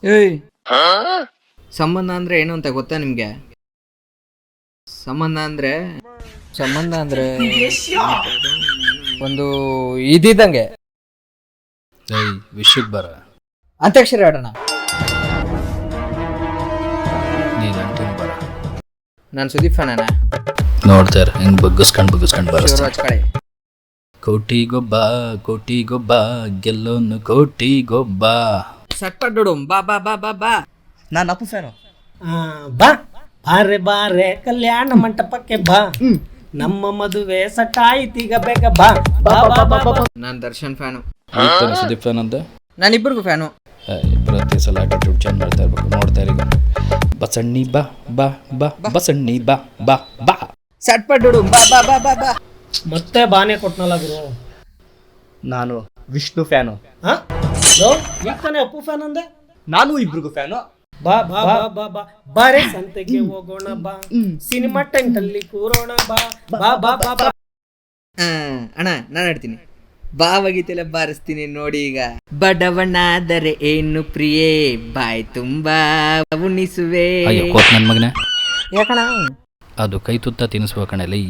ಏಯ್, ಸಂಬಂಧ ಅಂದ್ರೆ ಏನು ಅಂತ ಗೊತ್ತಾ ನಿಮ್ಗೆ? ಸಂಬಂಧ ಅಂದ್ರೆ ಒಂದು ಇದ್ದಂಗೆ. ವಿಷಯಕ್ಕೆ ಬರ. ಅಂತ್ಯಾಕ್ಷರಿ ಆಡೋಣ. ನೀನ್ ಬರ. ನಾನು ಸುದೀಪ್ ಫ್ಯಾನ. ನೋಡ್ತಾರೆ ಹೆಂಗ್ ಬಗ್ಗಿಸ್ಕೊಂಡ್ ಬರ. ಕೋಟಿಗೊಬ್ಬ ಗೆಲ್ಲೋನು ಕೋಟಿಗೊಬ್ಬ. ಸಟ್ಪಡ್ಡು ಬಾ ಬಾ ಬಾ ಬಾ ಬಾ. ನಾನು ಅಪ್ಪು ಫ್ಯಾನು. ಬಾ ಬಾರೆ ಕಲ್ಯಾಣ ಮಂಟಪಕ್ಕೆ ಬಾ, ನಮ್ಮ ಮದುವೆ ಸಟಾಯಿತೀಗ ಬೇಗ ಬಾ ಬಾ ಬಾ ಬಾ ಬಾ. ನಾನು ದರ್ಶನ್ ಫ್ಯಾನು. ಸುದೀಪ್ ಫ್ಯಾನ್ ಅಂತ ನಾನಿಬ್ಬರಿಗೂ ಫ್ಯಾನು. ಪ್ರತಿ ಸಲ ಆಟಿಟ್ಯೂಡ್ ಚೇಂಜ್ ಮಾಡ್ತಾ ಇರ್ಬೇಕು. ನೋಡ್ತಾ ಇರಿ ಬಸಣ್ಣಿ ಬಾ ಬಾ ಬಾ ಬಸಣ್ಣಿ ಬಾ ಬಾ ಬಾ. ಸಟ್ಪಡ್ಡು ಬಾ ಬಾ ಬಾ ಬಾ ಬಾ. ಮತ್ತೆ ಬಾನೆ ಕೊಟ್ನಲ್ಲ ಗುರು. ನಾನು ವಿಷ್ಣು ಫ್ಯಾನು. ಈಗ ತಾನೇ ಅಪ್ಪು ಫ್ಯಾನ್ ಅಂದೆ. ನಾನು ಇಬ್ರಿಗೂ ಫ್ಯಾನು. ಬಾ ಬಾ ಬಾ ಬಾ ಬಾ ಬಾರೆ ಸಂತೆಗೆ ಹೋಗೋಣ ಬಾ, ಸಿನಿಮಾ ಟೆಂಟ್ ಅಲ್ಲಿ ಕೂರೋಣ ಬಾ ಬಾ ಬಾ ಬಾ ಬಾ. ಅಣ್ಣ ನಾನು ಹೇಳ್ತೀನಿ. ಬಾವಗಿತೆಲ್ಲ ಬಾರಿಸ್ತೀನಿ ನೋಡಿ ಈಗ. ಬಡವನಾದರೆ ಏನು ಪ್ರಿಯೇ, ಬಾಯ್ ತುಂಬಾ ಉಣಿಸುವೆ. ಅಯ್ಯೋ ಕೋತ್ ನನ್ ಮಗನೇ, ಯಾಕಣ ಅದು ಕೈ ತುತ್ತ ತಿನ್ನಿಸುವ ಕಣಲಿ.